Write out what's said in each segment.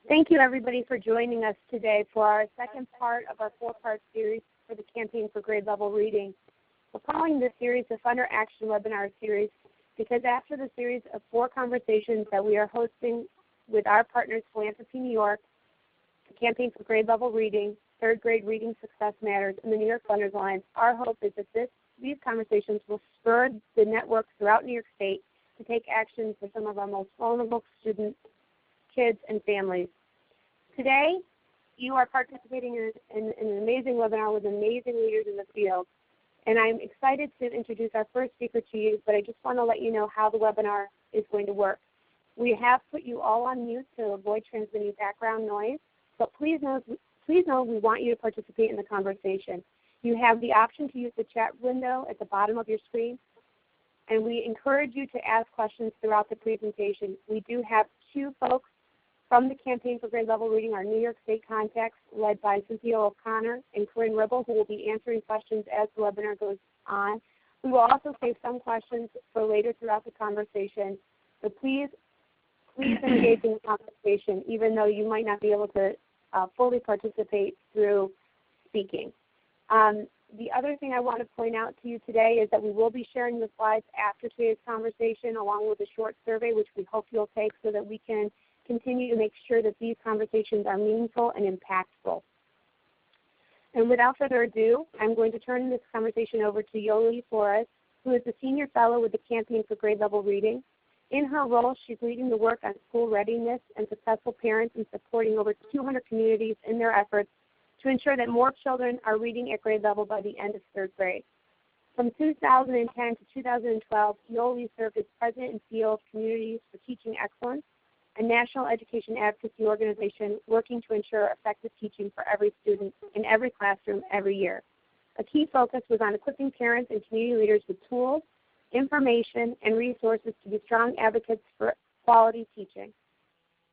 Thank you, everybody, for joining us today for our second part of our four-part series for the Campaign for Grade Level Reading. We're calling this series the Funder Action Webinar Series because after the series of 4 conversations that we are hosting with our partners, Philanthropy New York, the Campaign for Grade Level Reading, Third Grade Reading Success Matters, and the New York Funders Alliance, our hope is that these conversations will spur the network throughout New York State to take action for some of our most vulnerable students, kids, and families. Today, you are participating in an amazing webinar with amazing leaders in the field. And I'm excited to introduce our first speaker to you, but I just want to let you know how the webinar is going to work. We have put you all on mute to avoid transmitting background noise, but please know we want you to participate in the conversation. You have the option to use the chat window at the bottom of your screen, and we encourage you to ask questions throughout the presentation. We do have 2 folks from the Campaign for Grade Level Reading, our New York State contacts, led by Cynthia O'Connor and Corinne Ribble, who will be answering questions as the webinar goes on. We will also save some questions for later throughout the conversation. So please engage in the conversation, even though you might not be able to fully participate through speaking. The other thing I want to point out to you today is that we will be sharing the slides after today's conversation along with a short survey, which we hope you'll take so that we can continue to make sure that these conversations are meaningful and impactful. And without further ado, I'm going to turn this conversation over to Yoli Flores, who is the Senior Fellow with the Campaign for Grade Level Reading. In her role, she's leading the work on school readiness and successful parents and supporting over 200 communities in their efforts to ensure that more children are reading at grade level by the end of 3rd grade. From 2010 to 2012, Yoli served as President and CEO of Communities for Teaching Excellence, a national education advocacy organization working to ensure effective teaching for every student in every classroom every year. A key focus was on equipping parents and community leaders with tools, information, and resources to be strong advocates for quality teaching.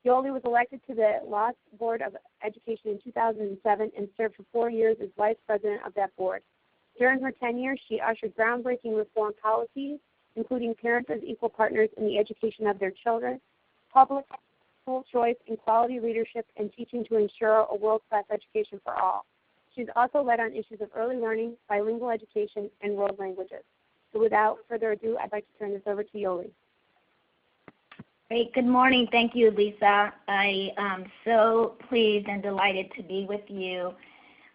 Yoli was elected to the Los Board of Education in 2007 and served for 4 years as Vice President of that board. During her tenure, she ushered groundbreaking reform policies, including parents as equal partners in the education of their children, public school choice, and quality leadership and teaching to ensure a world-class education for all. She's also led on issues of early learning, bilingual education, and world languages. So without further ado, I'd like to turn this over to Yoli. Great. Good morning. Thank you, Lisa. I am so pleased and delighted to be with you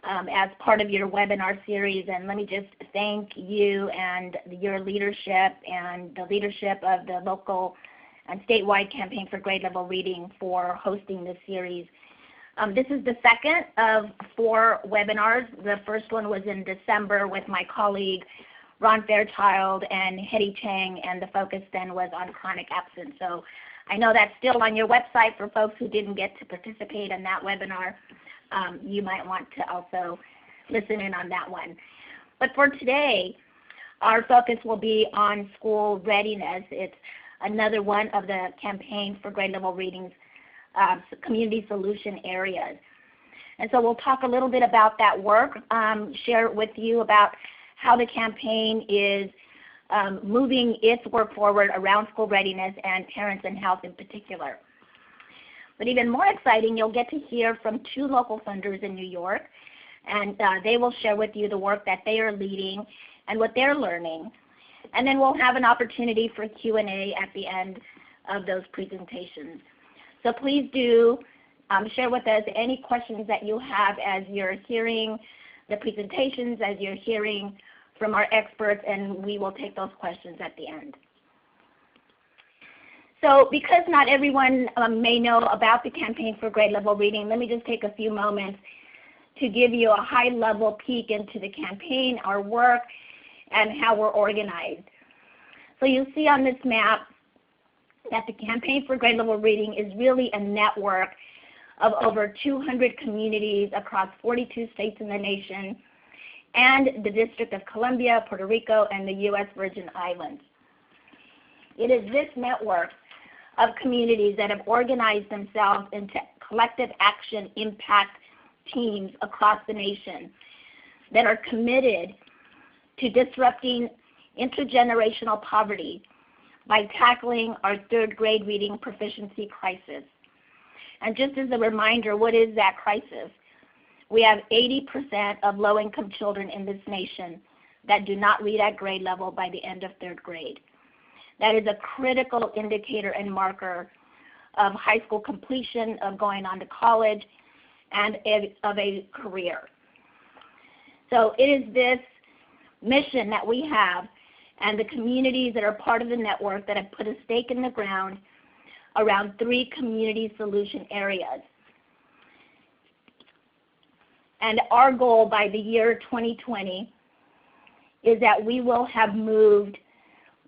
as part of your webinar series. And let me just thank you and your leadership and the leadership of the local and statewide Campaign for Grade Level Reading for hosting this series. This is the second of 4 webinars. The first one was in December with my colleague Ron Fairchild and Hetty Chang, and the focus then was on chronic absence. So I know that's still on your website for folks who didn't get to participate in that webinar. You might want to also listen in on that one. But for today, our focus will be on school readiness. It's another one of the Campaign for Grade Level Reading's community solution areas. And so we'll talk a little bit about that work, share with you about how the campaign is moving its work forward around school readiness and parents and health in particular. But even more exciting, you'll get to hear from 2 local funders in New York, and they will share with you the work that they are leading and what they're learning. And then we'll have an opportunity for Q&A at the end of those presentations. So please do share with us any questions that you have as you're hearing the presentations, as you're hearing from our experts, and we will take those questions at the end. So because not everyone may know about the Campaign for Grade Level Reading, let me just take a few moments to give you a high-level peek into the campaign, our work, and how we're organized. So you'll see on this map that the Campaign for Grade Level Reading is really a network of over 200 communities across 42 states in the nation and the District of Columbia, Puerto Rico, and the U.S. Virgin Islands. It is this network of communities that have organized themselves into collective action impact teams across the nation that are committed to disrupting intergenerational poverty by tackling our 3rd grade reading proficiency crisis. And just as a reminder, what is that crisis? We have 80% of low-income children in this nation that do not read at grade level by the end of 3rd grade. That is a critical indicator and marker of high school completion, of going on to college, and of a career. So it is this mission that we have and the communities that are part of the network that have put a stake in the ground around 3 community solution areas. And our goal by the year 2020 is that we will have moved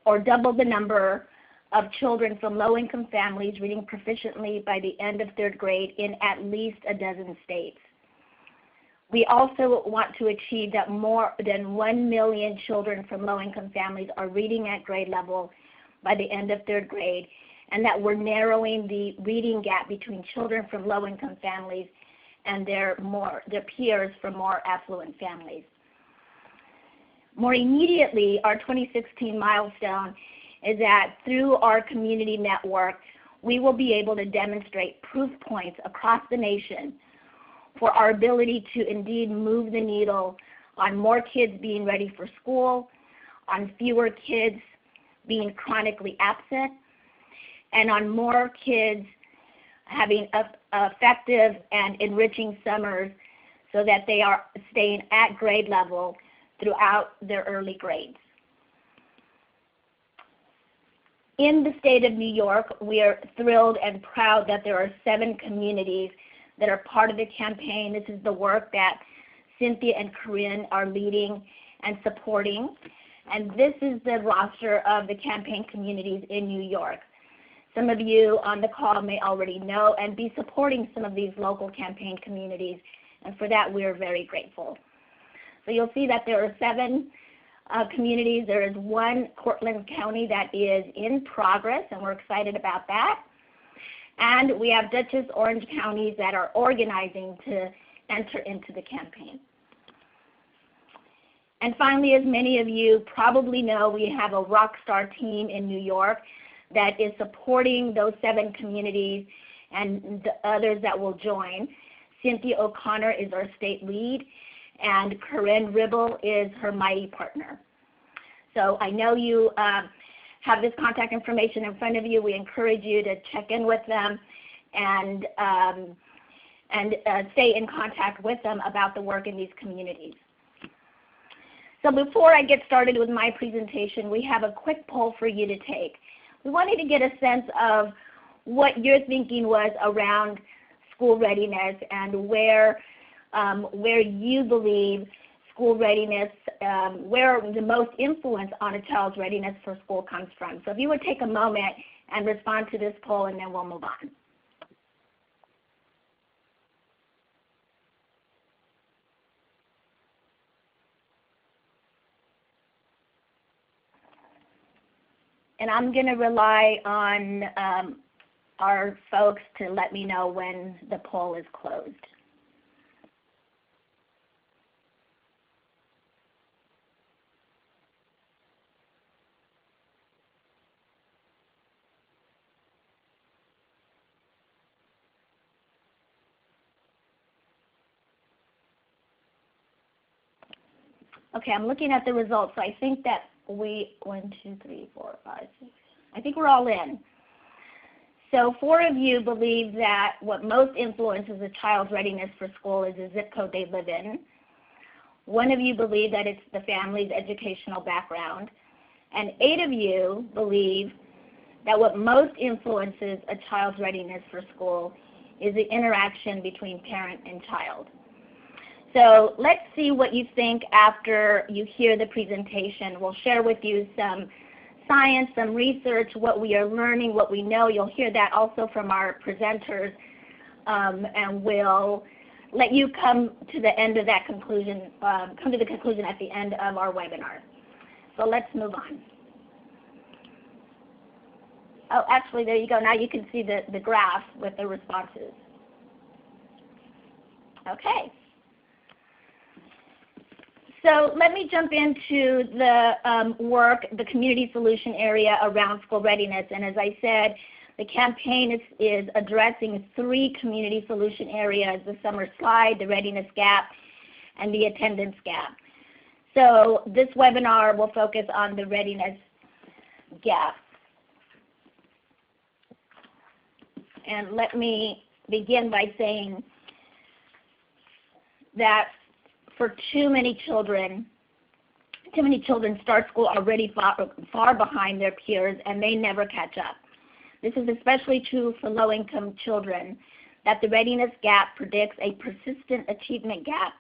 or doubled the number of children from low-income families reading proficiently by the end of 3rd grade in at least a dozen states. We also want to achieve that more than 1 million children from low-income families are reading at grade level by the end of 3rd grade, and that we're narrowing the reading gap between children from low-income families and their peers from more affluent families. More immediately, our 2016 milestone is that through our community network, we will be able to demonstrate proof points across the nation for our ability to indeed move the needle on more kids being ready for school, on fewer kids being chronically absent, and on more kids having effective and enriching summers so that they are staying at grade level throughout their early grades. In the state of New York, we are thrilled and proud that there are 7 communities that are part of the campaign. This is the work that Cynthia and Corinne are leading and supporting. And this is the roster of the campaign communities in New York. Some of you on the call may already know and be supporting some of these local campaign communities, and for that we are very grateful. So you'll see that there are 7 communities. There is 1 Cortland County that is in progress, and we're excited about that. And we have Dutchess, Orange counties that are organizing to enter into the campaign. And finally, as many of you probably know, we have a rockstar team in New York that is supporting those 7 communities and the others that will join. Cynthia O'Connor is our state lead, and Corinne Ribble is her mighty partner. So I know you have this contact information in front of you. We encourage you to check in with them and stay in contact with them about the work in these communities. So before I get started with my presentation, we have a quick poll for you to take. We wanted to get a sense of what your thinking was around school readiness and where you believe school readiness, where the most influence on a child's readiness for school comes from. So if you would take a moment and respond to this poll, and then we'll move on. And I'm going to rely on our folks to let me know when the poll is closed. Okay, I'm looking at the results. So I think that 1, 2, 3, 4, 5, 6. I think we're all in. So 4 of you believe that what most influences a child's readiness for school is the zip code they live in. 1 of you believe that it's the family's educational background. And 8 of you believe that what most influences a child's readiness for school is the interaction between parent and child. So let's see what you think after you hear the presentation. We'll share with you some science, some research, what we are learning, what we know. You'll hear that also from our presenters, and we'll let you come to the end of that conclusion, come to the conclusion at the end of our webinar. So let's move on. Oh, actually, there you go. Now you can see the graph with the responses. Okay. So let me jump into the work, the community solution area around school readiness. And as I said, The campaign is addressing 3 community solution areas: the summer slide, the readiness gap, and the attendance gap. So this webinar will focus on the readiness gap. And let me begin by saying that for too many children start school already far behind their peers, and they never catch up. This is especially true for low-income children, that the readiness gap predicts a persistent achievement gap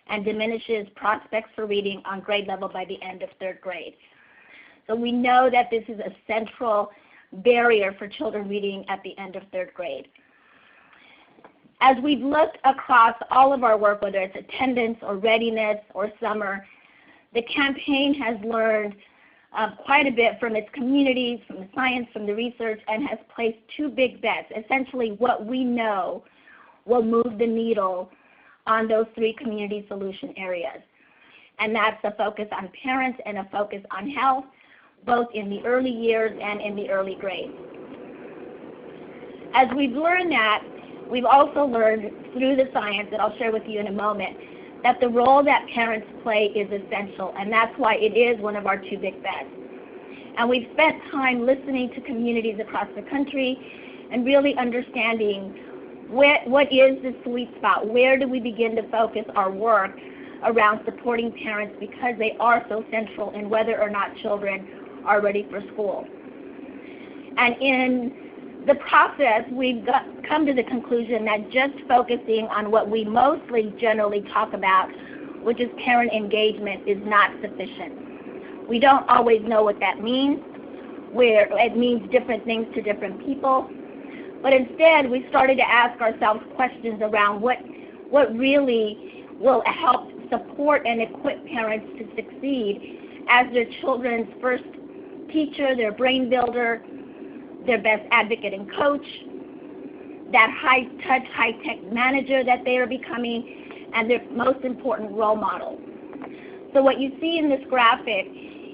and diminishes prospects for reading on grade level by the end of 3rd grade. So we know that this is a central barrier for children reading at the end of 3rd grade. As we've looked across all of our work, whether it's attendance or readiness or summer, the campaign has learned quite a bit from its communities, from the science, from the research, and has placed 2 big bets, essentially what we know will move the needle on those 3 community solution areas. And that's a focus on parents and a focus on health, both in the early years and in the early grades. As we've learned that, we've also learned through the science that I'll share with you in a moment, that the role that parents play is essential, and that's why it is one of our 2 big bets. And we've spent time listening to communities across the country and really understanding what is the sweet spot, where do we begin to focus our work around supporting parents, because they are so central in whether or not children are ready for school. And in the process, we've come to the conclusion that just focusing on what we mostly generally talk about, which is parent engagement, is not sufficient. We don't always know what that means, where it means different things to different people, but instead we started to ask ourselves questions around what really will help support and equip parents to succeed as their children's first teacher, their brain builder, their best advocate and coach, that high-touch, high-tech manager that they are becoming, and their most important role model. So what you see in this graphic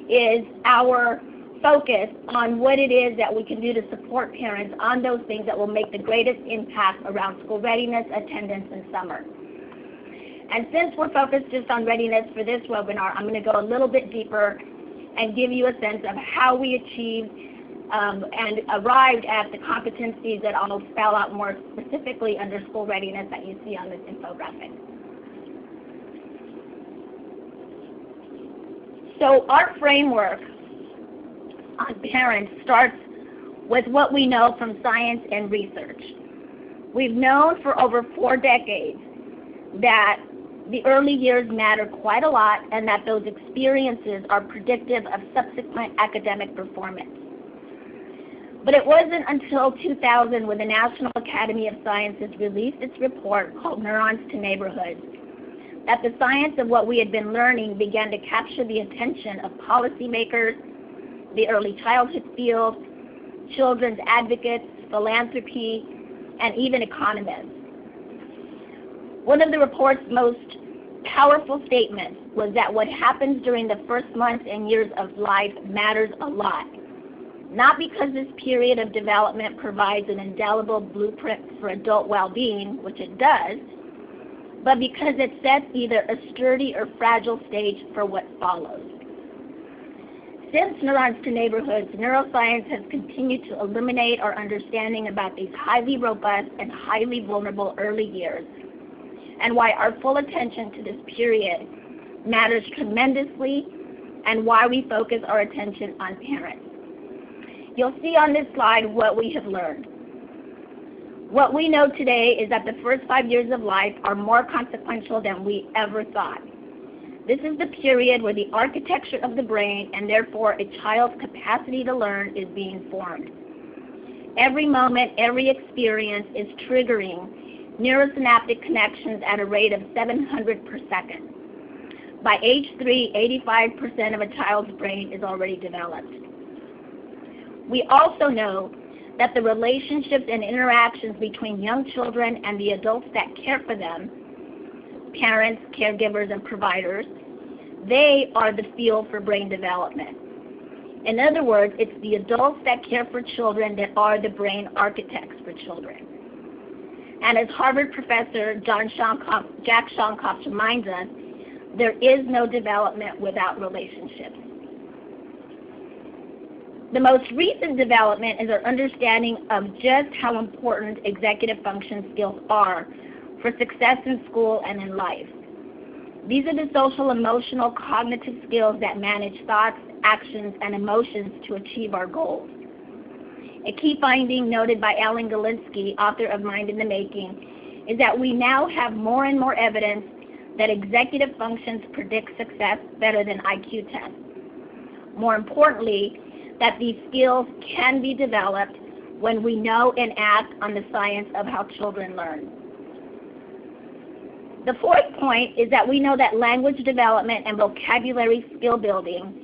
is our focus on what it is that we can do to support parents on those things that will make the greatest impact around school readiness, attendance, and summer. And since we're focused just on readiness for this webinar, I'm going to go a little bit deeper and give you a sense of how we achieved and arrived at the competencies that I'll spell out more specifically under school readiness that you see on this infographic. So our framework on parents starts with what we know from science and research. We've known for over 4 decades that the early years matter quite a lot, and that those experiences are predictive of subsequent academic performance. But it wasn't until 2000 when the National Academy of Sciences released its report called Neurons to Neighborhoods that the science of what we had been learning began to capture the attention of policymakers, the early childhood field, children's advocates, philanthropy, and even economists. One of the report's most powerful statements was that what happens during the first months and years of life matters a lot. Not because this period of development provides an indelible blueprint for adult well-being, which it does, but because it sets either a sturdy or fragile stage for what follows. Since Neurons to Neighborhoods, neuroscience has continued to illuminate our understanding about these highly robust and highly vulnerable early years, and why our full attention to this period matters tremendously, and why we focus our attention on parents. You'll see on this slide what we have learned. What we know today is that the first 5 years of life are more consequential than we ever thought. This is the period where the architecture of the brain, and therefore a child's capacity to learn, is being formed. Every moment, every experience is triggering neurosynaptic connections at a rate of 700 per second. By age 3, 85% of a child's brain is already developed. We also know that the relationships and interactions between young children and the adults that care for them, parents, caregivers, and providers, they are the field for brain development. In other words, it's the adults that care for children that are the brain architects for children. And as Harvard professor Jack Shonkoff reminds us, there is no development without relationships. The most recent development is our understanding of just how important executive function skills are for success in school and in life. These are the social, emotional, cognitive skills that manage thoughts, actions, and emotions to achieve our goals. A key finding noted by Alan Galinsky, author of Mind in the Making, is that we now have more and more evidence that executive functions predict success better than IQ tests. More importantly, that these skills can be developed when we know and act on the science of how children learn. The fourth point is that we know that language development and vocabulary skill building,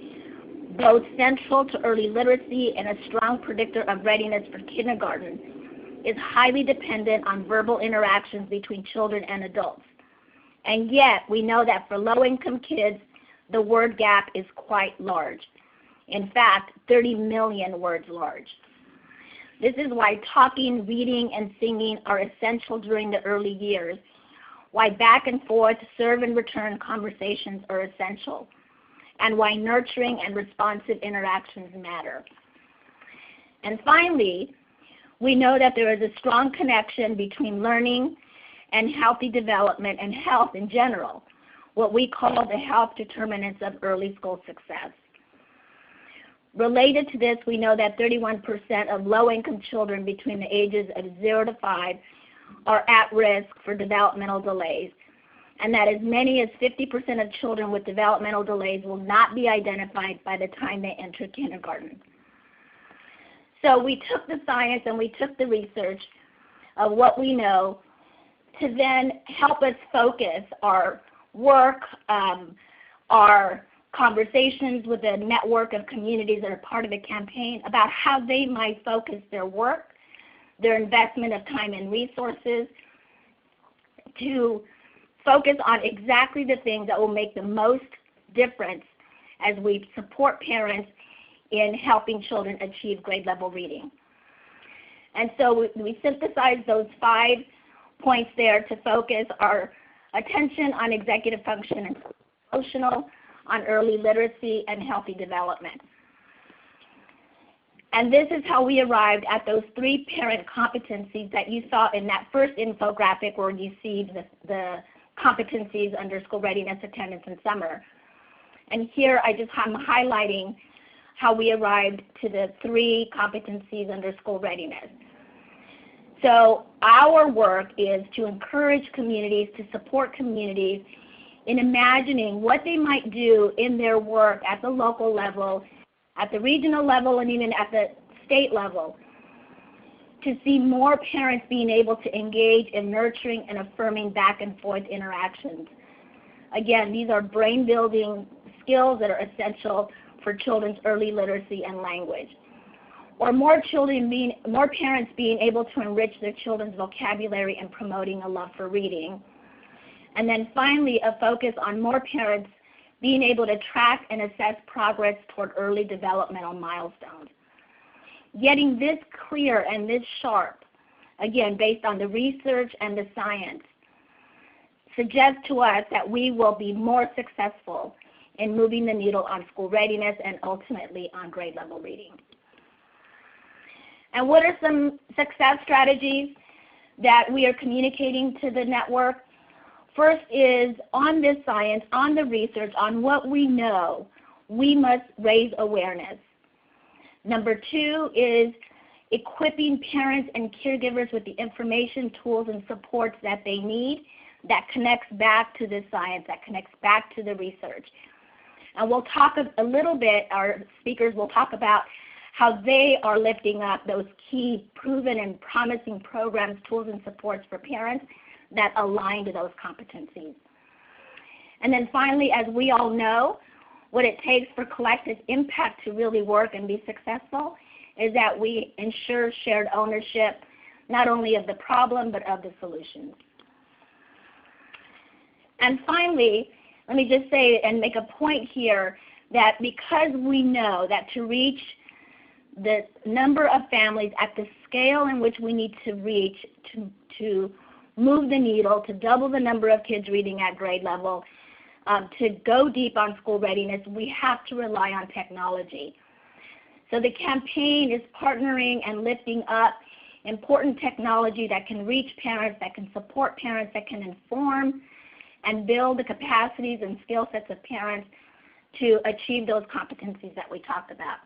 both central to early literacy and a strong predictor of readiness for kindergarten, is highly dependent on verbal interactions between children and adults. And yet, we know that for low-income kids, the word gap is quite large. In fact, 30 million words large. This is why talking, reading, and singing are essential during the early years, why back and forth, serve and return conversations are essential, and why nurturing and responsive interactions matter. And finally, we know that there is a strong connection between learning and healthy development and health in general, what we call the health determinants of early school success. Related to this, we know that 31% of low-income children between the ages of 0 to 5 are at risk for developmental delays, and that as many as 50% of children with developmental delays will not be identified by the time they enter kindergarten. So we took the science and we took the research of what we know to then help us focus our work, our conversations with a network of communities that are part of the campaign about how they might focus their work, their investment of time and resources, to focus on exactly the things that will make the most difference as we support parents in helping children achieve grade level reading. And so we synthesized those 5 points there to focus our attention on executive function and emotional, on early literacy and healthy development. And this is how we arrived at those 3 parent competencies that you saw in that first infographic where you see the competencies under school readiness, attendance, and summer. And here I'm highlighting how we arrived to the 3 competencies under school readiness. So our work is to encourage communities, to support communities in imagining what they might do in their work at the local level, at the regional level, and even at the state level, to see more parents being able to engage in nurturing and affirming back and forth interactions. Again, these are brain building skills that are essential for children's early literacy and language. Or more parents being able to enrich their children's vocabulary and promoting a love for reading. And then finally, a focus on more parents being able to track and assess progress toward early developmental milestones. Getting this clear and this sharp, again, based on the research and the science, suggests to us that we will be more successful in moving the needle on school readiness and ultimately on grade level reading. And what are some success strategies that we are communicating to the network? First is on this science, on the research, on what we know, we must raise awareness. Number 2 is equipping parents and caregivers with the information, tools, and supports that they need that connects back to the science, that connects back to the research. And we'll talk a little bit, our speakers will talk about how they are lifting up those key proven and promising programs, tools, and supports for parents that align to those competencies. And then finally, as we all know, what it takes for collective impact to really work and be successful is that we ensure shared ownership, not only of the problem, but of the solutions. And finally, let me just say and make a point here that because we know that to reach the number of families at the scale in which we need to reach to move the needle, to double the number of kids reading at grade level, to go deep on school readiness, we have to rely on technology. So the campaign is partnering and lifting up important technology that can reach parents, that can support parents, that can inform and build the capacities and skill sets of parents to achieve those competencies that we talked about.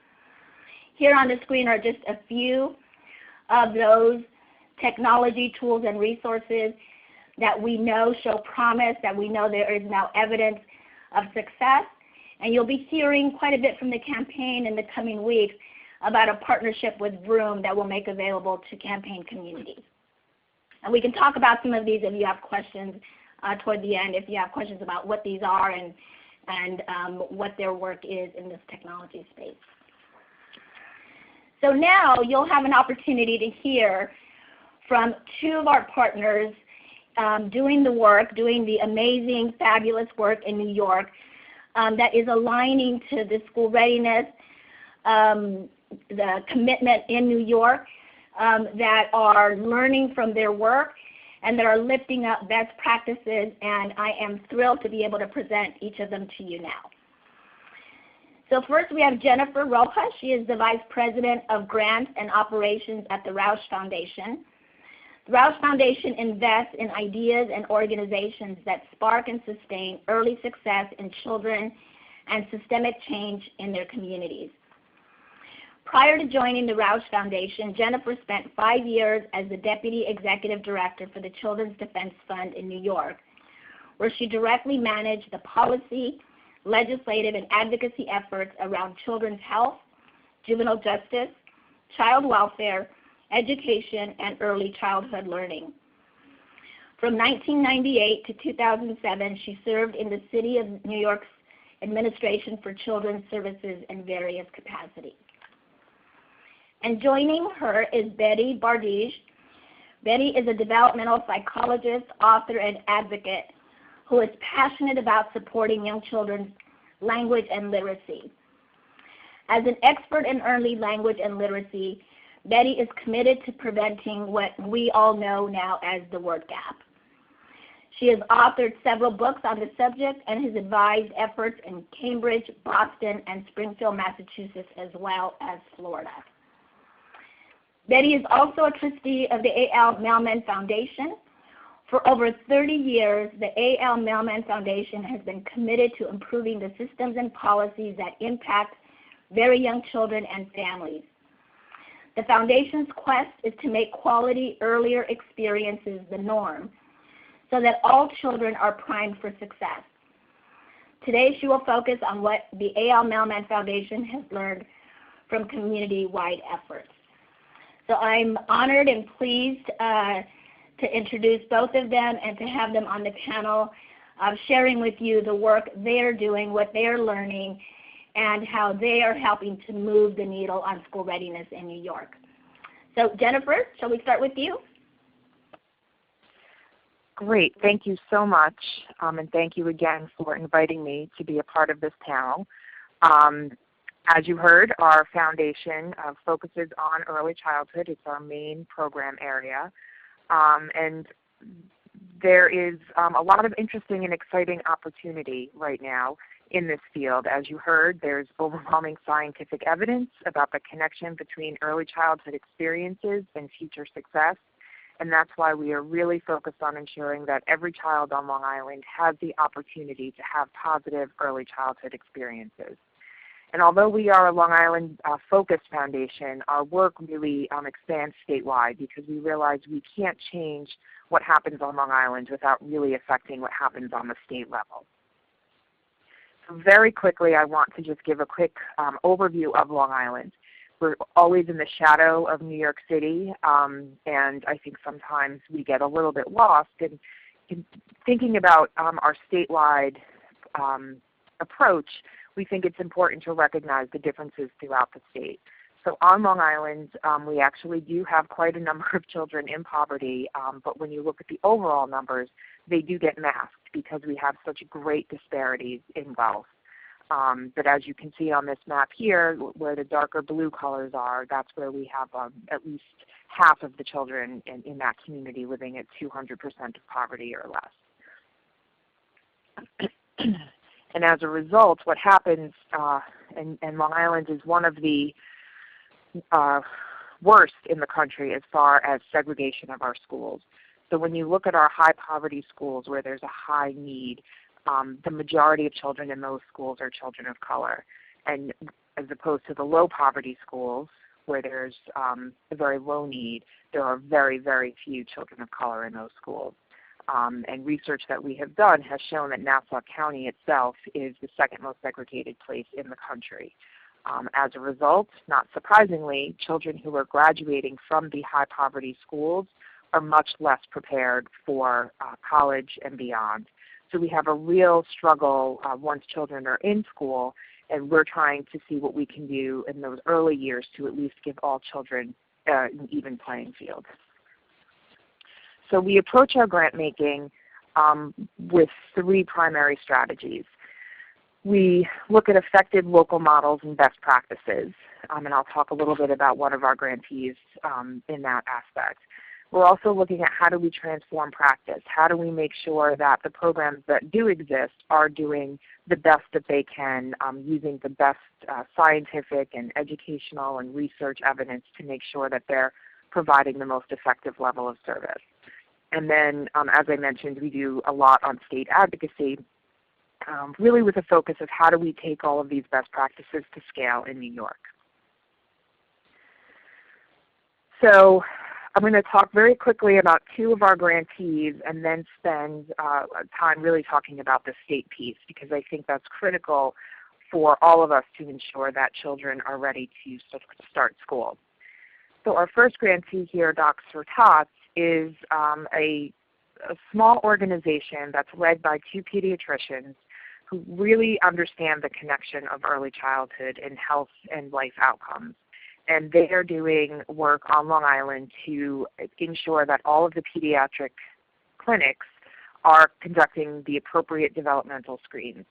Here on the screen are just a few of those technology tools and resources that we know show promise, that we know there is now evidence of success. And you'll be hearing quite a bit from the campaign in the coming weeks about a partnership with Vroom that will make available to campaign communities. And we can talk about some of these if you have questions toward the end, if you have questions about what these are and what their work is in this technology space. So now you'll have an opportunity to hear from two of our partners doing the work, doing the amazing, fabulous work in New York that is aligning to the school readiness, the commitment in New York, that are learning from their work and that are lifting up best practices, and I am thrilled to be able to present each of them to you now. So first we have Jennifer Rojas. She is the Vice President of Grants and Operations at the Roush Foundation. The Roush Foundation invests in ideas and organizations that spark and sustain early success in children and systemic change in their communities. Prior to joining the Roush Foundation, Jennifer spent 5 years as the Deputy Executive Director for the Children's Defense Fund in New York, where she directly managed the policy, legislative, and advocacy efforts around children's health, juvenile justice, child welfare, education, and early childhood learning. From 1998 to 2007, she served in the City of New York's Administration for Children's Services in various capacities. And joining her is Betty Partage. Betty is a developmental psychologist, author, and advocate who is passionate about supporting young children's language and literacy. As an expert in early language and literacy, Betty is committed to preventing what we all know now as the word gap. She has authored several books on the subject and has advised efforts in Cambridge, Boston, and Springfield, Massachusetts, as well as Florida. Betty is also a trustee of the A.L. Mailman Foundation. For over 30 years, the A.L. Mailman Foundation has been committed to improving the systems and policies that impact very young children and families. The Foundation's quest is to make quality earlier experiences the norm so that all children are primed for success. Today she will focus on what the A.L. Mailman Foundation has learned from community-wide efforts. So I'm honored and pleased to introduce both of them and to have them on the panel sharing with you the work they're doing, what they're learning, and how they are helping to move the needle on school readiness in New York. So Jennifer, shall we start with you? Great. Thank you so much, and thank you again for inviting me to be a part of this panel. As you heard, our foundation focuses on early childhood. It's our main program area. And there is a lot of interesting and exciting opportunity right now in this field. As you heard, there's overwhelming scientific evidence about the connection between early childhood experiences and future success. And that's why we are really focused on ensuring that every child on Long Island has the opportunity to have positive early childhood experiences. And although we are a Long Island focused foundation, our work really expands statewide because we realize we can't change what happens on Long Island without really affecting what happens on the state level. So very quickly, I want to just give a quick overview of Long Island. We're always in the shadow of New York City, and I think sometimes we get a little bit lost in thinking about our statewide approach. We think it's important to recognize the differences throughout the state. So on Long Island, we actually do have quite a number of children in poverty, but when you look at the overall numbers, they do get masked because we have such great disparities in wealth. But as you can see on this map here, where the darker blue colors are, that's where we have at least half of the children in that community living at 200% of poverty or less. And as a result, what happens, and Long Island is one of the worst in the country as far as segregation of our schools. So when you look at our high poverty schools where there's a high need, the majority of children in those schools are children of color. And as opposed to the low poverty schools where there's a very low need, there are very, very few children of color in those schools. And research that we have done has shown that Nassau County itself is the second most segregated place in the country. As a result, not surprisingly, children who are graduating from the high poverty schools are much less prepared for college and beyond. So we have a real struggle once children are in school, and we're trying to see what we can do in those early years to at least give all children an even playing field. So we approach our grant making with three primary strategies. We look at effective local models and best practices, and I'll talk a little bit about one of our grantees in that aspect. We're also looking at how do we transform practice? How do we make sure that the programs that do exist are doing the best that they can, using the best scientific and educational and research evidence to make sure that they're providing the most effective level of service. And then, as I mentioned, we do a lot on state advocacy, really with a focus of how do we take all of these best practices to scale in New York. So I'm going to talk very quickly about two of our grantees and then spend time really talking about the state piece, because I think that's critical for all of us to ensure that children are ready to start school. So our first grantee here, Docs for Tots, is a small organization that's led by two pediatricians who really understand the connection of early childhood and health and life outcomes. And they are doing work on Long Island to ensure that all of the pediatric clinics are conducting the appropriate developmental screens.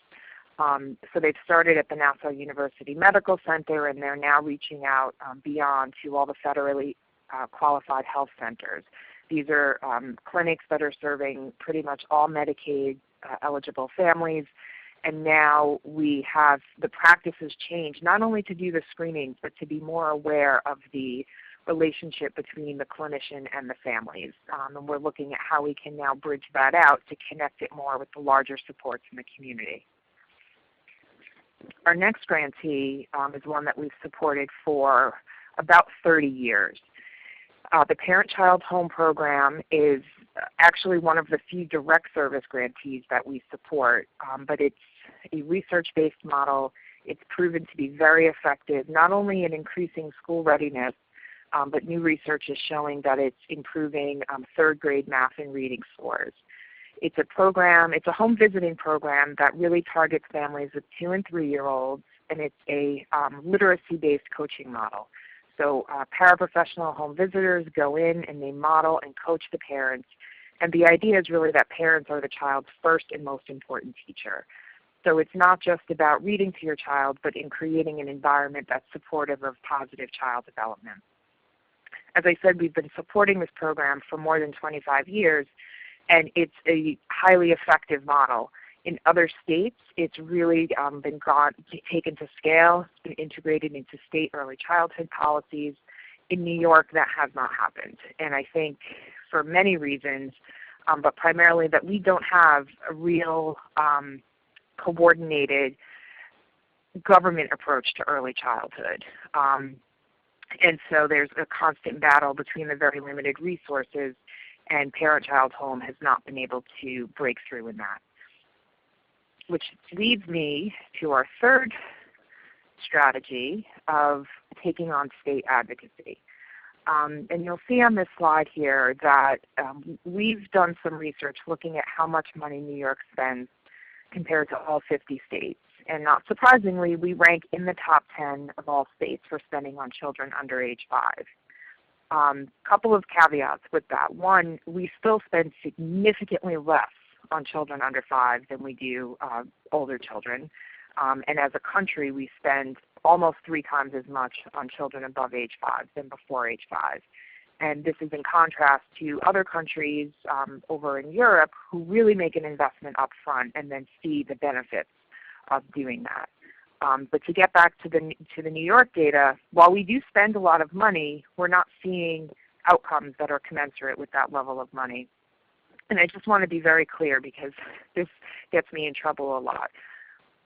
So they've started at the Nassau University Medical Center, and they're now reaching out beyond to all the federally qualified health centers. These are clinics that are serving pretty much all Medicaid eligible families. And now we have the practices change, not only to do the screenings, but to be more aware of the relationship between the clinician and the families. And we're looking at how we can now bridge that out to connect it more with the larger supports in the community. Our next grantee is one that we've supported for about 30 years. The Parent-Child Home Program is actually one of the few direct service grantees that we support, but it's a research-based model. It's proven to be very effective, not only in increasing school readiness, but new research is showing that it's improving third grade math and reading scores. It's a program, it's a home visiting program that really targets families with 2- and 3-year-olds, and it's a literacy-based coaching model. So paraprofessional home visitors go in and they model and coach the parents. And the idea is really that parents are the child's first and most important teacher. So it's not just about reading to your child, but in creating an environment that's supportive of positive child development. As I said, we've been supporting this program for more than 25 years, and it's a highly effective model. In other states, it's really been taken to scale. It's been integrated into state early childhood policies. In New York, that has not happened. And I think for many reasons, but primarily that we don't have a real coordinated government approach to early childhood. And so there's a constant battle between the very limited resources, and Parent-Child Home has not been able to break through in that. Which leads me to our third strategy of taking on state advocacy. And you'll see on this slide here that we've done some research looking at how much money New York spends compared to all 50 states. And not surprisingly, we rank in the top 10 of all states for spending on children under age 5. Couple of caveats with that. One, we still spend significantly less on children under 5 than we do older children. And as a country, we spend almost 3 times as much on children above age 5 than before age 5. And this is in contrast to other countries over in Europe who really make an investment up front and then see the benefits of doing that. But to get back to the New York data, while we do spend a lot of money, we're not seeing outcomes that are commensurate with that level of money. And I just want to be very clear because this gets me in trouble a lot.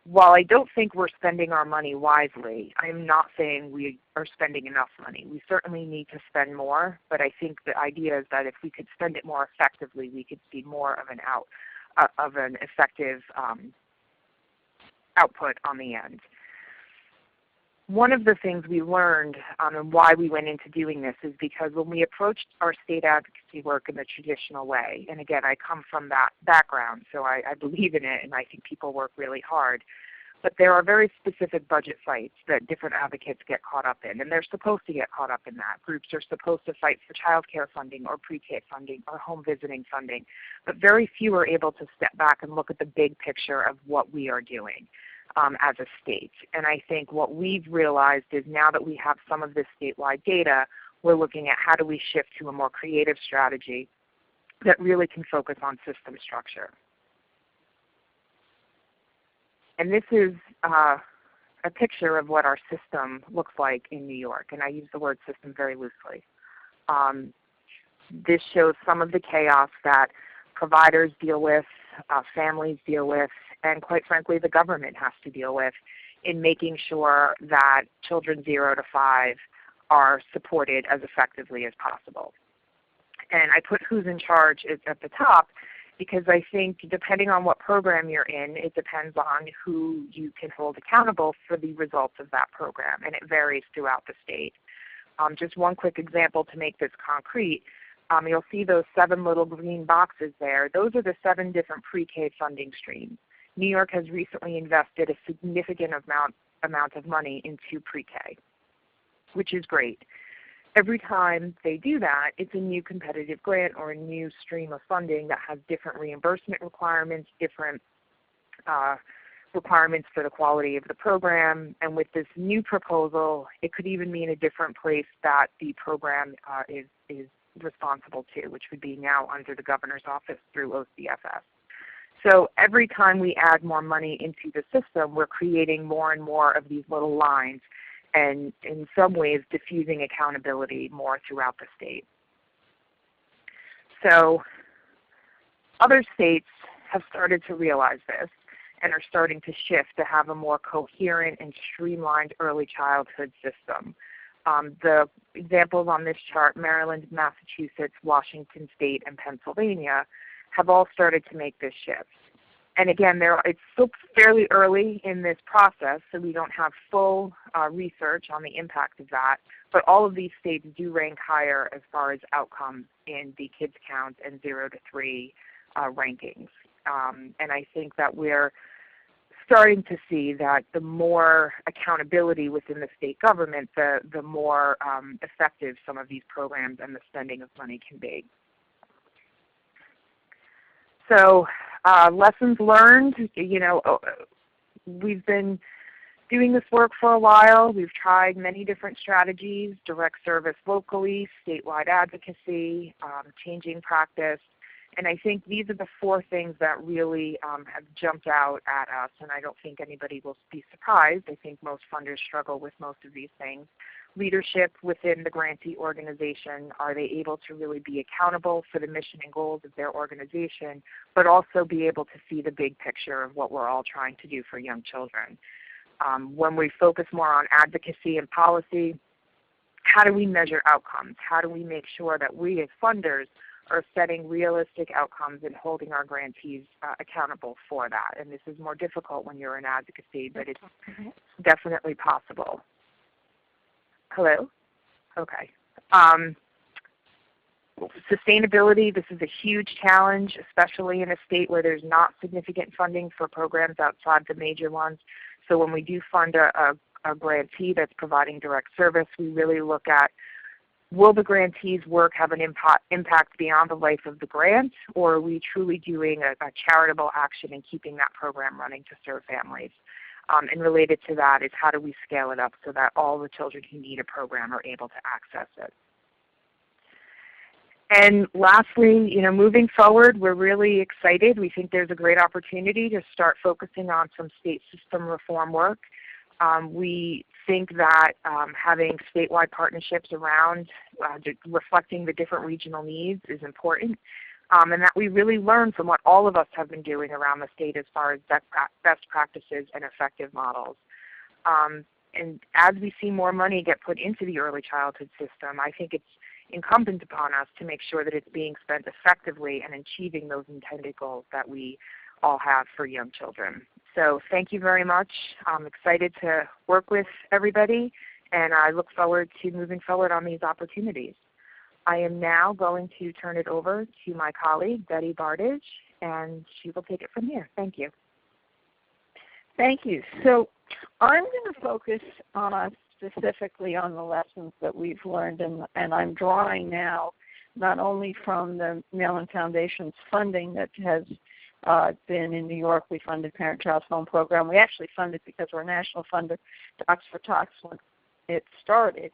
While I don't think we're spending our money wisely, I'm not saying we are spending enough money. We certainly need to spend more, but I think the idea is that if we could spend it more effectively, we could see more of an effective output on the end. One of the things we learned and why we went into doing this is because when we approached our state advocacy work in the traditional way, and again, I come from that background, so I believe in it, and I think people work really hard, but there are very specific budget fights that different advocates get caught up in, and they're supposed to get caught up in that. Groups are supposed to fight for child care funding or pre-K funding or home visiting funding, but very few are able to step back and look at the big picture of what we are doing as a state. And I think what we've realized is now that we have some of this statewide data, we're looking at how do we shift to a more creative strategy that really can focus on system structure. And this is a picture of what our system looks like in New York, and I use the word system very loosely. This shows some of the chaos that providers deal with, families deal with, and quite frankly the government has to deal with in making sure that children 0 to 5 are supported as effectively as possible. And I put who's in charge at the top because I think depending on what program you're in, it depends on who you can hold accountable for the results of that program, and it varies throughout the state. Just one quick example to make this concrete. You'll see those 7 little green boxes there. Those are the 7 different pre-K funding streams. New York has recently invested a significant amount of money into pre-K, which is great. Every time they do that, it's a new competitive grant or a new stream of funding that has different reimbursement requirements, different requirements for the quality of the program. And with this new proposal, it could even mean a different place that the program is responsible to, which would be now under the governor's office through OCFS. So every time we add more money into the system, we're creating more and more of these little lines and in some ways diffusing accountability more throughout the state. So other states have started to realize this and are starting to shift to have a more coherent and streamlined early childhood system. The examples on this chart, Maryland, Massachusetts, Washington State, and Pennsylvania, have all started to make this shift. And again, it's still fairly early in this process, so we don't have full research on the impact of that, but all of these states do rank higher as far as outcomes in the kids count and 0 to 3 rankings. And I think that we're starting to see that the more accountability within the state government, the more effective some of these programs and the spending of money can be. So lessons learned, we've been doing this work for a while. We've tried many different strategies, direct service locally, statewide advocacy, changing practice. And I think these are the 4 things that really have jumped out at us, and I don't think anybody will be surprised. I think most funders struggle with most of these things. Leadership within the grantee organization, are they able to really be accountable for the mission and goals of their organization, but also be able to see the big picture of what we're all trying to do for young children? When we focus more on advocacy and policy, how do we measure outcomes? How do we make sure that we as funders are setting realistic outcomes and holding our grantees accountable for that? And this is more difficult when you're in advocacy, but it's definitely possible. Hello? Okay. Sustainability, this is a huge challenge, especially in a state where there's not significant funding for programs outside the major ones. So when we do fund a grantee that's providing direct service, we really look at, will the grantee's work have an impact beyond the life of the grant, or are we truly doing a charitable action and keeping that program running to serve families? And related to that is how do we scale it up so that all the children who need a program are able to access it. And lastly, moving forward, we're really excited. We think there's a great opportunity to start focusing on some state system reform work. We think that having statewide partnerships around reflecting the different regional needs is important, and that we really learn from what all of us have been doing around the state as far as best practices and effective models. And as we see more money get put into the early childhood system, I think it's incumbent upon us to make sure that it's being spent effectively and achieving those intended goals that we all have for young children. So thank you very much. I'm excited to work with everybody, and I look forward to moving forward on these opportunities. I am now going to turn it over to my colleague, Betty Partage, and she will take it from here. Thank you. Thank you. So I'm going to focus specifically on the lessons that we've learned, and I'm drawing now not only from the Mellon Foundation's funding that has been in New York. We funded Parent Child Home Program. We actually funded because we're a national funder, Docs for Talks, when it started.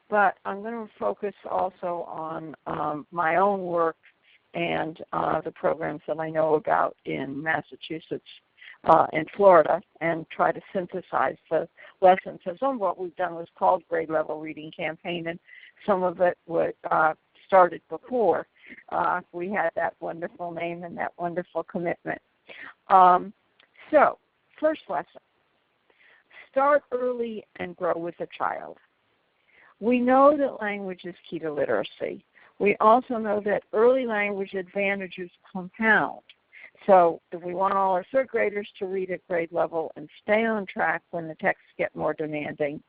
But I'm going to focus also on my own work and the programs that I know about in Massachusetts and Florida, and try to synthesize the lessons. So some of what we've done was called Grade Level Reading Campaign, and some of it was started before we had that wonderful name and that wonderful commitment. So, first lesson, start early and grow with a child. We know that language is key to literacy. We also know that early language advantages compound. So if we want all our third graders to read at grade level and stay on track when the texts get more demanding,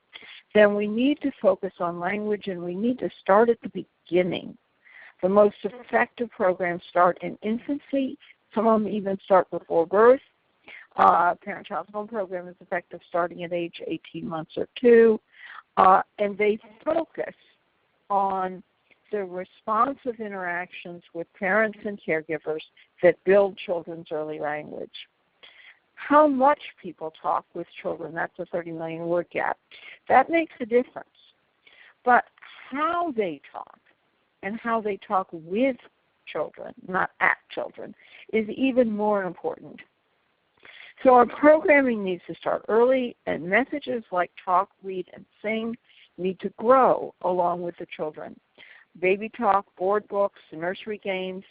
then we need to focus on language, and we need to start at the beginning. The most effective programs start in infancy. Some of them even start before birth. Parent Child Home Program is effective starting at age 18 months or 2. And they focus on the responsive interactions with parents and caregivers that build children's early language. How much people talk with children, that's a 30 million word gap, that makes a difference. But how they talk and how they talk with children, not at children, is even more important. So our programming needs to start early, and messages like talk, read, and sing need to grow along with the children. Baby talk, board books, nursery games,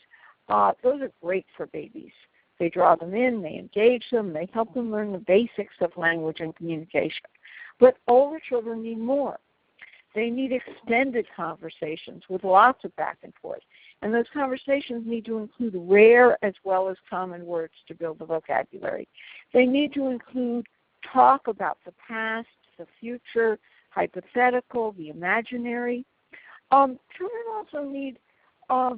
those are great for babies. They draw them in, they engage them, they help them learn the basics of language and communication. But older children need more. They need extended conversations with lots of back and forth. And those conversations need to include rare as well as common words to build the vocabulary. They need to include talk about the past, the future, hypothetical, the imaginary. Children also need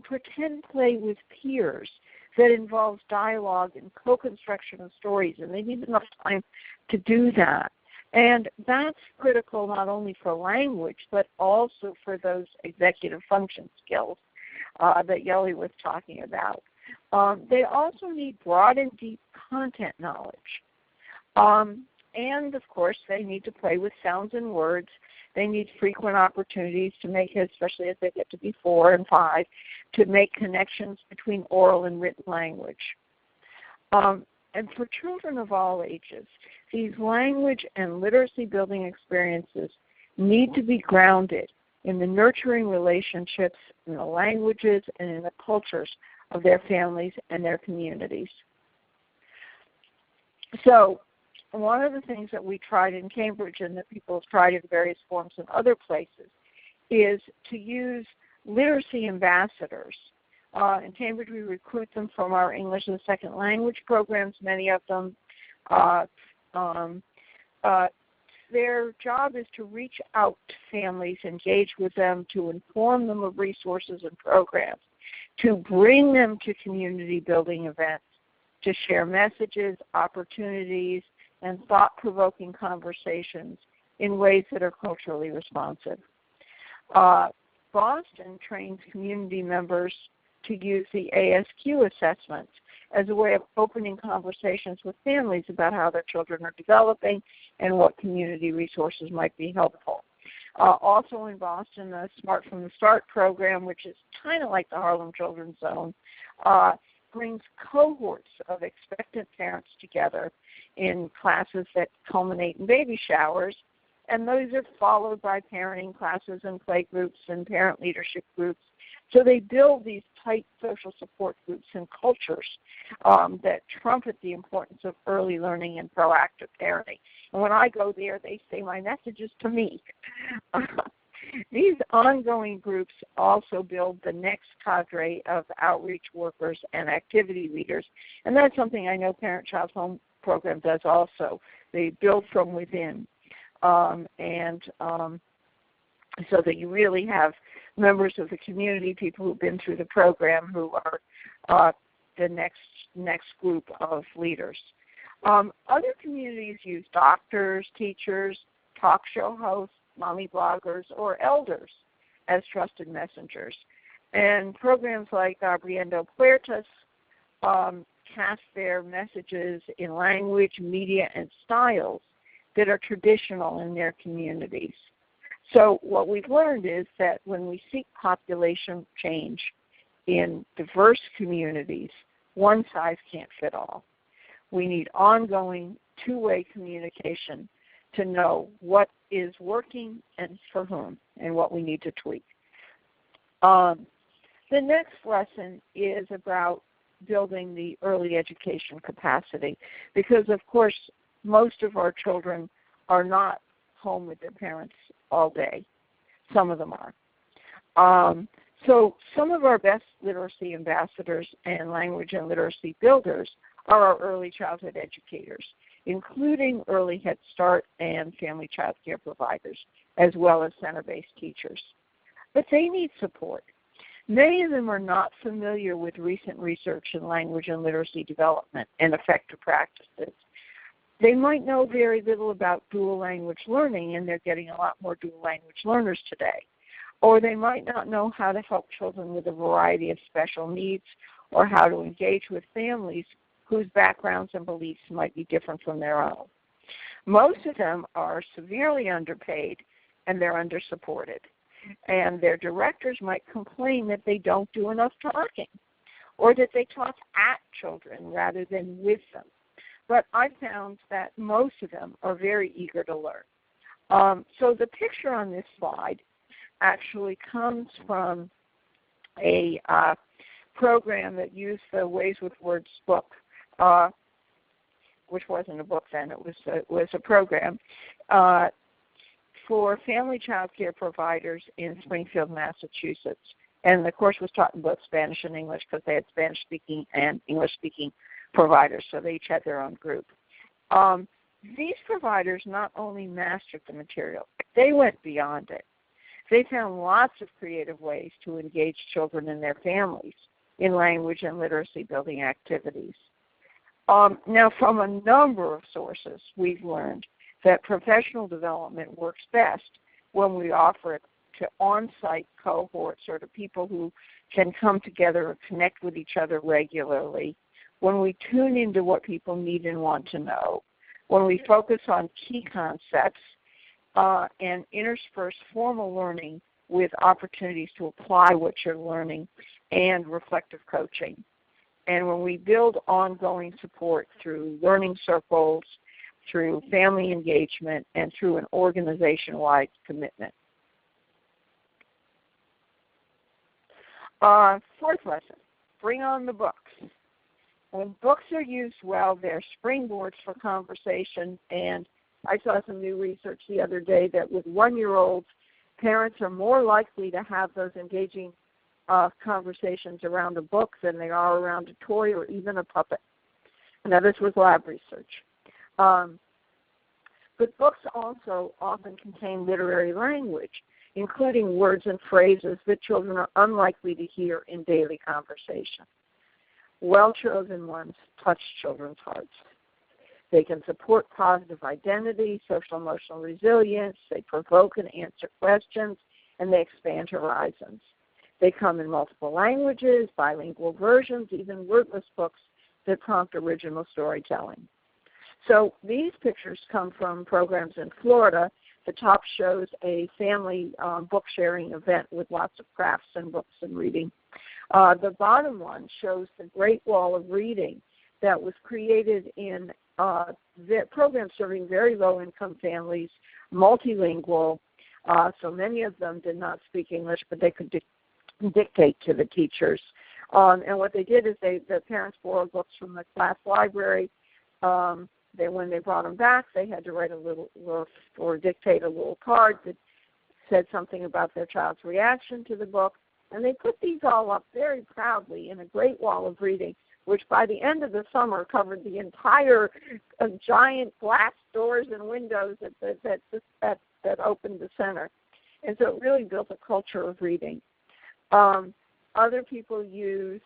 pretend play with peers that involves dialogue and co-construction of stories, and they need enough time to do that. And that's critical not only for language, but also for those executive function skills that Yeli was talking about. They also need broad and deep content knowledge. And, of course, they need to play with sounds and words. They need frequent opportunities to make, especially as they get to be 4 and 5, to make connections between oral and written language. And for children of all ages, these language and literacy building experiences need to be grounded in the nurturing relationships, in the languages, and in the cultures of their families and their communities. So one of the things that we tried in Cambridge and that people have tried in various forms in other places is to use literacy ambassadors. In Cambridge, we recruit them from our English as a second language programs, many of them. Their job is to reach out to families, engage with them, to inform them of resources and programs, to bring them to community building events, to share messages, opportunities, and thought-provoking conversations in ways that are culturally responsive. Boston trains community members to use the ASQ assessments as a way of opening conversations with families about how their children are developing and what community resources might be helpful. Also in Boston, the Smart from the Start program, which is kind of like the Harlem Children's Zone, brings cohorts of expectant parents together in classes that culminate in baby showers, and those are followed by parenting classes and play groups and parent leadership groups. So they build these tight social support groups and cultures that trumpet the importance of early learning and proactive parenting. And when I go there, they say my message is to me. These ongoing groups also build the next cadre of outreach workers and activity leaders, and that's something I know Parent Child Home Program does also. They build from within, so that you really have members of the community, people who've been through the program, who are the next group of leaders. Other communities use doctors, teachers, talk show hosts, mommy bloggers, or elders as trusted messengers. And programs like Abriendo Puertas cast their messages in language, media, and styles that are traditional in their communities. So what we've learned is that when we seek population change in diverse communities, one size can't fit all. We need ongoing two-way communication to know what is working and for whom and what we need to tweak. The next lesson is about building the early education capacity because, of course, most of our children are not home with their parents all day. Some of them are. So some of our best literacy ambassadors and language and literacy builders are our early childhood educators, including early Head Start and family child care providers, as well as center-based teachers. But they need support. Many of them are not familiar with recent research in language and literacy development and effective practices. They might know very little about dual language learning, and they're getting a lot more dual language learners today. Or they might not know how to help children with a variety of special needs or how to engage with families whose backgrounds and beliefs might be different from their own. Most of them are severely underpaid and they're undersupported. And their directors might complain that they don't do enough talking or that they talk at children rather than with them. But I found that most of them are very eager to learn. So the picture on this slide actually comes from a program that used the Ways with Words book, which wasn't a book then, it was a program, for family child care providers in Springfield, Massachusetts. And the course was taught in both Spanish and English because they had Spanish-speaking and English-speaking providers, so they each had their own group. These providers not only mastered the material, they went beyond it. They found lots of creative ways to engage children and their families in language and literacy building activities. Now, from a number of sources, we've learned that professional development works best when we offer it to on-site cohorts or to people who can come together and connect with each other regularly, when we tune into what people need and want to know, when we focus on key concepts and intersperse formal learning with opportunities to apply what you're learning and reflective coaching. And when we build ongoing support through learning circles, through family engagement, and through an organization-wide commitment. Fourth lesson, bring on the books. When books are used well, they're springboards for conversation, and I saw some new research the other day that with 1-year-olds, parents are more likely to have those engaging conversations around a book than they are around a toy or even a puppet. Now, this was lab research. But books also often contain literary language, including words and phrases that children are unlikely to hear in daily conversation. Well-chosen ones touch children's hearts. They can support positive identity, social-emotional resilience, they provoke and answer questions, and they expand horizons. They come in multiple languages, bilingual versions, even wordless books that prompt original storytelling. So these pictures come from programs in Florida. The top shows a family book sharing event with lots of crafts and books and reading. The bottom one shows the Great Wall of Reading that was created in programs serving very low-income families, multilingual. So many of them did not speak English, but they could dictate to the teachers. And what they did is the parents borrowed books from the class library. When they brought them back, they had to write a little or dictate a little card that said something about their child's reaction to the book. And they put these all up very proudly in a Great Wall of Reading, which by the end of the summer covered the entire giant glass doors and windows that opened the center. And so it really built a culture of reading. Other people use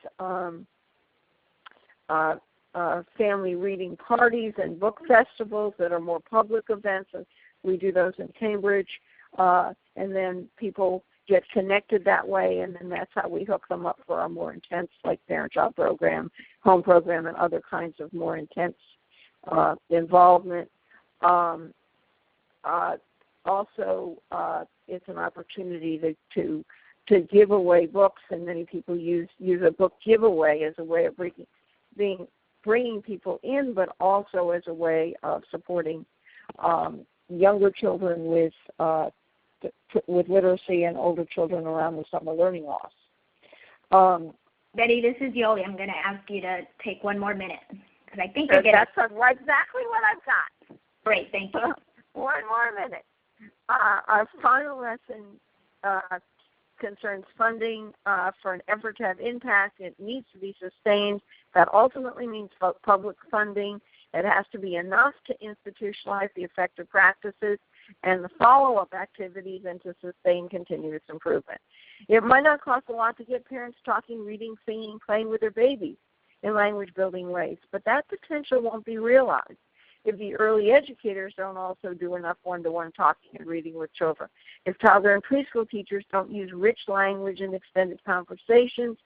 family reading parties and book festivals that are more public events. And we do those in Cambridge. And then people get connected that way, and then that's how we hook them up for our more intense, like parent-child program, home program, and other kinds of more intense involvement. Also, it's an opportunity to give away books, and many people use a book giveaway as a way of bringing people in, but also as a way of supporting younger children with literacy and older children around the summer learning loss. Betty, this is Yoli. I'm going to ask you to take one more minute because I think you're getting... That's exactly what I've got. Great, thank you. One more minute. Our final lesson concerns funding for an effort to have impact. It needs to be sustained. That ultimately means public funding. It has to be enough to institutionalize the effective practices and the follow-up activities and to sustain continuous improvement. It might not cost a lot to get parents talking, reading, singing, playing with their babies in language-building ways, but that potential won't be realized if the early educators don't also do enough one-to-one talking and reading with children. If toddler and preschool teachers don't use rich language in extended conversations,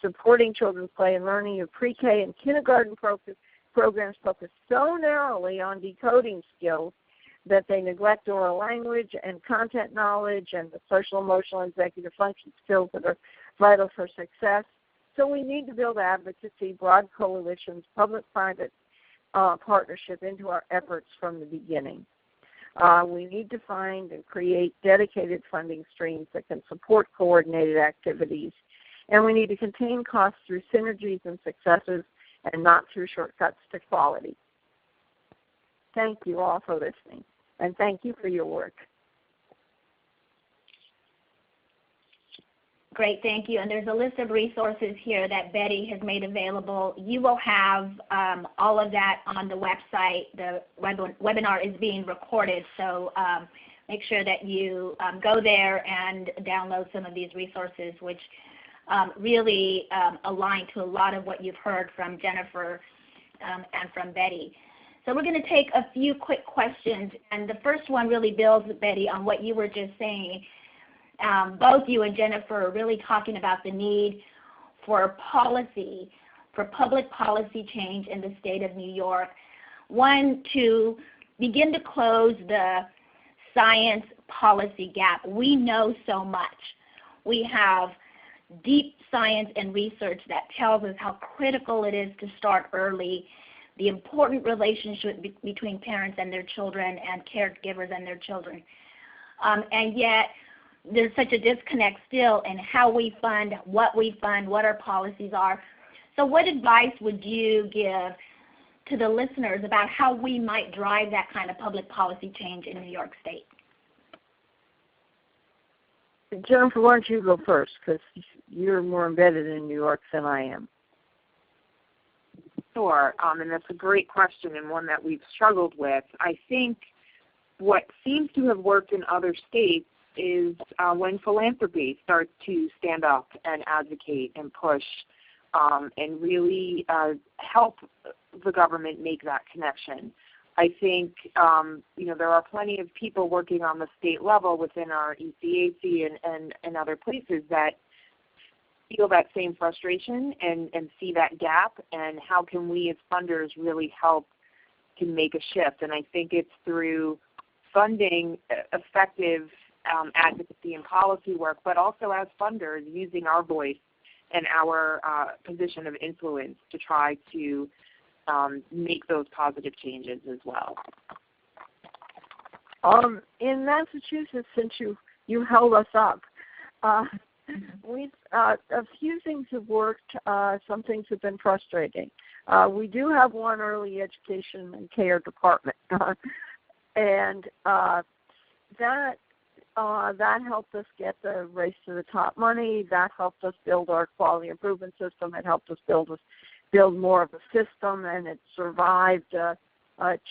supporting children's play and learning of pre-K and kindergarten programs focus so narrowly on decoding skills that they neglect oral language and content knowledge and the social, emotional, executive function skills that are vital for success. So we need to build advocacy, broad coalitions, public-private partnership into our efforts from the beginning. We need to find and create dedicated funding streams that can support coordinated activities. And we need to contain costs through synergies and successes and not through shortcuts to quality. Thank you all for listening, and thank you for your work. Great, thank you. And there's a list of resources here that Betty has made available. You will have all of that on the website. The webinar is being recorded, so make sure that you go there and download some of these resources, which really align to a lot of what you've heard from Jennifer and from Betty. So we're going to take a few quick questions, and the first one really builds, Betty, on what you were just saying. Both you and Jennifer are really talking about the need for policy, for public policy change in the state of New York. One, to begin to close the science policy gap. We know so much. We have deep science and research that tells us how critical it is to start early, the important relationship between parents and their children and caregivers and their children. And yet, there's such a disconnect still in how we fund, what our policies are. So what advice would you give to the listeners about how we might drive that kind of public policy change in New York State? Jennifer, why don't you go first, because you're more embedded in New York than I am. Sure, and that's a great question and one that we've struggled with. I think what seems to have worked in other states is when philanthropy starts to stand up and advocate and push and really help the government make that connection. I think there are plenty of people working on the state level within our ECAC and other places that feel that same frustration and see that gap, and how can we as funders really help to make a shift. And I think it's through funding effective advocacy and policy work, but also as funders using our voice and our position of influence to try to make those positive changes as well. In Massachusetts, since you held us up, we've a few things have worked. Some things have been frustrating. We do have one early education and care department, and that helped us get the Race to the Top money. That helped us build our quality improvement system. It helped us build more of a system, and it survived a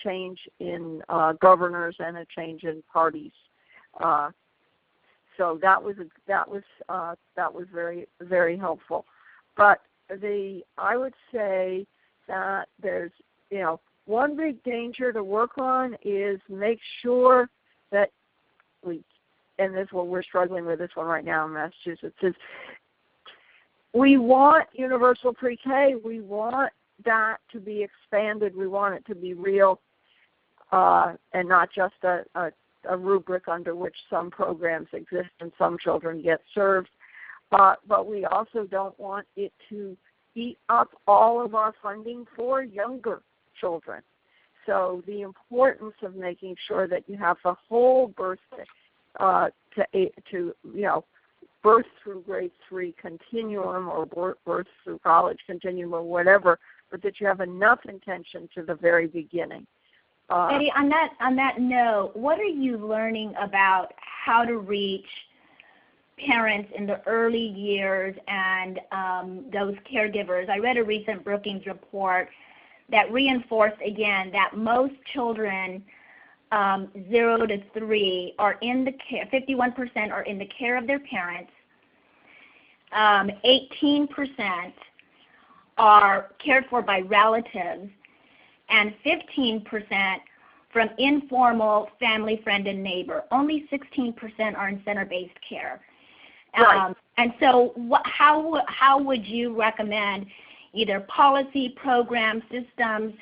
change in governors and a change in parties. So that was very, very helpful. But I would say that there's one big danger to work on is make sure that and this is what we're struggling with this one right now in Massachusetts, is we want universal pre-K. We want that to be expanded. We want it to be real and not just a rubric under which some programs exist and some children get served. But we also don't want it to eat up all of our funding for younger children. So the importance of making sure that you have the whole birth birth through grade 3 continuum or birth through college continuum or whatever, but that you have enough intention to the very beginning. Eddie, on that note, what are you learning about how to reach parents in the early years and those caregivers? I read a recent Brookings report that reinforced again that most children 0 to 3 are in the care, 51% are in the care of their parents, 18% are cared for by relatives, and 15% from informal family, friend, and neighbor. Only 16% are in center-based care. Right. And so how would you recommend either policy, programs, systems,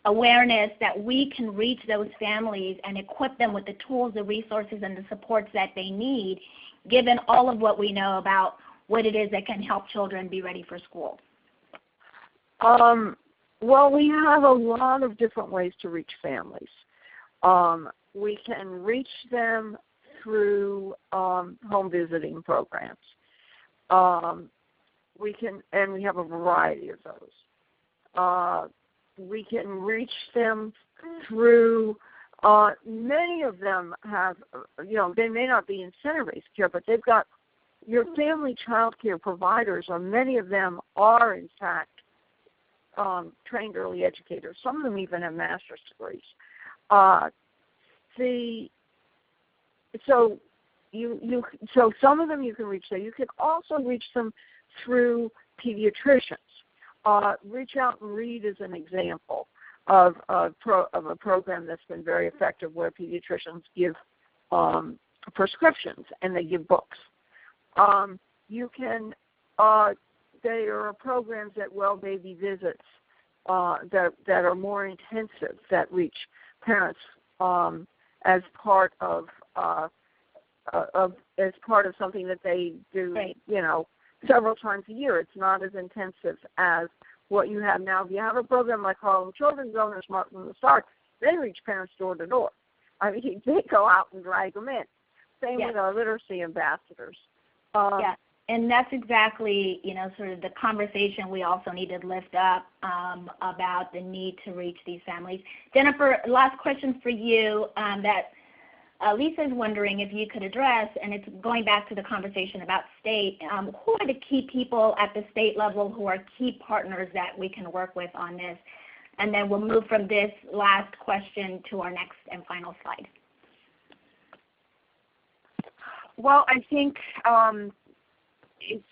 awareness that we can reach those families and equip them with the tools, the resources, and the supports that they need, given all of what we know about what it is that can help children be ready for school? Well, we have a lot of different ways to reach families. We can reach them through home visiting programs. We have a variety of those. We can reach them through, many of them have, they may not be in center-based care, but they've got your family child care providers, or many of them are, in fact, trained early educators. Some of them even have master's degrees. So some of them you can reach there. You can also reach them through pediatricians. Reach Out and Read is an example of a program that's been very effective, where pediatricians give prescriptions and they give books. There are programs at Well Baby Visits that are more intensive, that reach parents as part of something that they do, right, several times a year. It's not as intensive as what you have now. If you have a program like Harlem Children's Zone or Smart from the Start, they reach parents door to door. I mean, they go out and drag them in. Same with our literacy ambassadors. And that's exactly, sort of the conversation we also need to lift up about the need to reach these families. Jennifer, last question for you that Lisa is wondering if you could address, and it's going back to the conversation about state. Who are the key people at the state level who are key partners that we can work with on this? And then we'll move from this last question to our next and final slide. Well, I think it's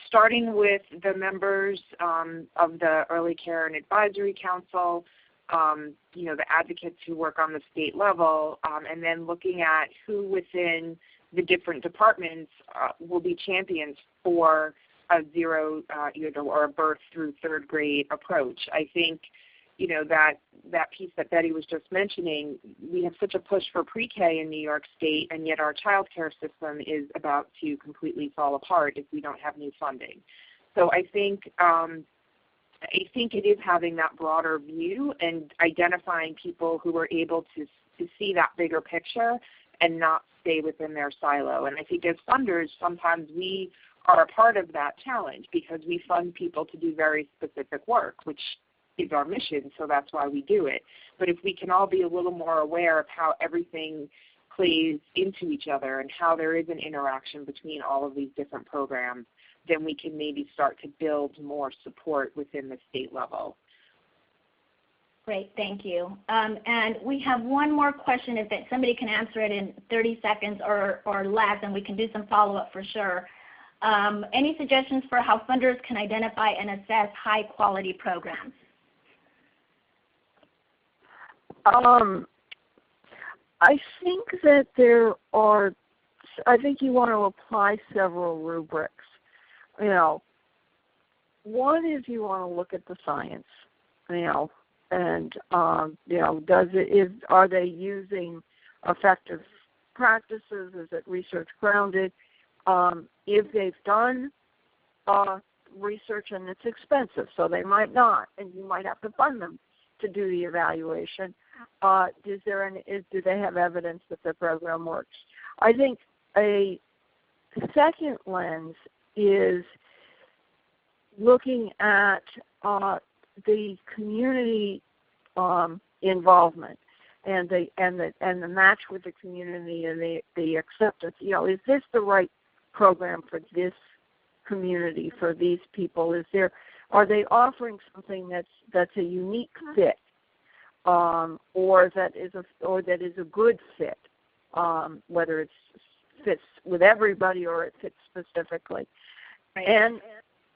starting with the members of the Early Care and Advisory Council, the advocates who work on the state level, and then looking at who within the different departments will be champions for zero, or a birth through third grade approach. I think, that piece that Betty was just mentioning, we have such a push for pre-K in New York State, and yet our child care system is about to completely fall apart if we don't have new funding. So I think it is having that broader view and identifying people who are able to see that bigger picture and not stay within their silo. And I think as funders, sometimes we are a part of that challenge because we fund people to do very specific work, which is our mission, so that's why we do it. But if we can all be a little more aware of how everything plays into each other and how there is an interaction between all of these different programs, then we can maybe start to build more support within the state level. Great, thank you. And we have one more question. If somebody can answer it in 30 seconds or less, and we can do some follow-up for sure. Any suggestions for how funders can identify and assess high-quality programs? I think that I think you want to apply several rubrics. One is you want to look at the science, and are they using effective practices? Is it research grounded? If they've done research and it's expensive, so they might not, and you might have to fund them to do the evaluation. Do they have evidence that the program works? I think a second lens is looking at the community involvement and the match with the community and the acceptance. Is this the right program for this community, for these people? Are they offering something that's a unique fit, or that is a good fit, whether it fits with everybody or it fits specifically? Right. And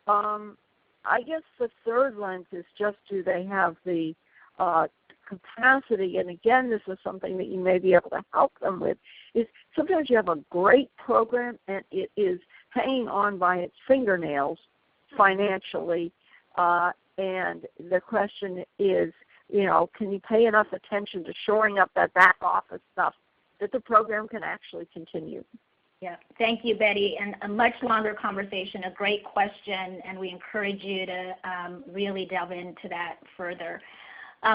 I guess the third lens is just, do they have the capacity? And again, this is something that you may be able to help them with, is sometimes you have a great program and it is hanging on by its fingernails financially, and the question is, can you pay enough attention to shoring up that back office stuff that the program can actually continue? Yeah, thank you, Betty. And a much longer conversation, a great question, and we encourage you to really delve into that further.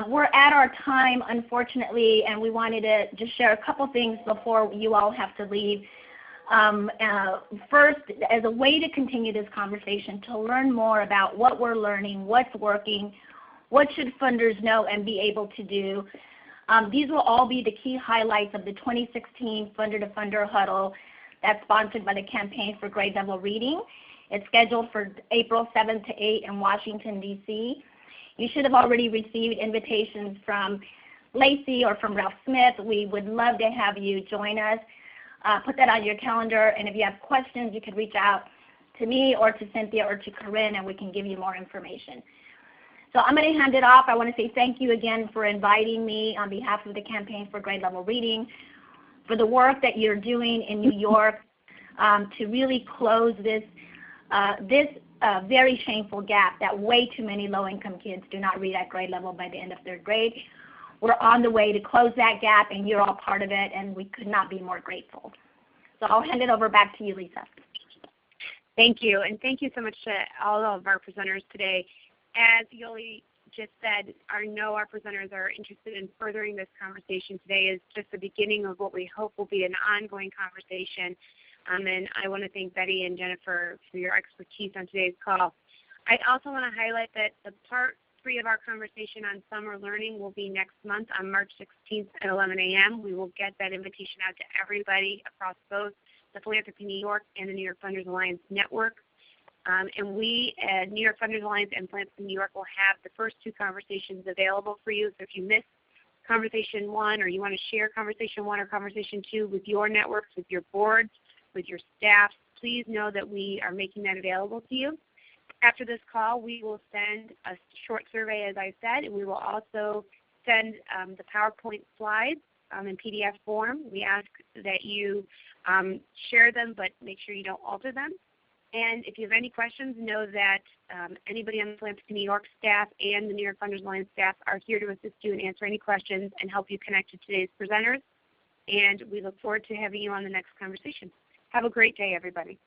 We're at our time, unfortunately, and we wanted to just share a couple things before you all have to leave. First, as a way to continue this conversation, to learn more about what we're learning, what's working, what should funders know and be able to do. These will all be the key highlights of the 2016 Funder to Funder Huddle that's sponsored by the Campaign for Grade Level Reading. It's scheduled for April 7th to 8th in Washington, D.C. You should have already received invitations from Lacey or from Ralph Smith. We would love to have you join us. Put that on your calendar, and if you have questions, you can reach out to me or to Cynthia or to Corinne, and we can give you more information. So I'm going to hand it off. I want to say thank you again for inviting me on behalf of the Campaign for Grade Level Reading, for the work that you're doing in New York to really close this very shameful gap that way too many low-income kids do not read at grade level by the end of third grade. We're on the way to close that gap, and you're all part of it, and we could not be more grateful. So I'll hand it over back to you, Lisa. Thank you, and thank you so much to all of our presenters today. As Yoli just said, our presenters are interested in furthering this conversation. Today is just the beginning of what we hope will be an ongoing conversation. And I want to thank Betty and Jennifer for your expertise on today's call. I also want to highlight that the part 3 of our conversation on summer learning will be next month on March 16th at 11 a.m. We will get that invitation out to everybody across both the Philanthropy New York and the New York Funders Alliance network. And we at New York Funders Alliance and Philanthropy New York will have the first 2 conversations available for you. So if you missed Conversation 1, or you want to share Conversation 1 or Conversation 2 with your networks, with your boards, with your staff, please know that we are making that available to you. After this call, we will send a short survey, as I said, and we will also send the PowerPoint slides in PDF form. We ask that you share them, but make sure you don't alter them. And if you have any questions, know that anybody on the Philanthropy New York staff and the New York Funders Alliance staff are here to assist you and answer any questions and help you connect to today's presenters. And we look forward to having you on the next conversation. Have a great day, everybody.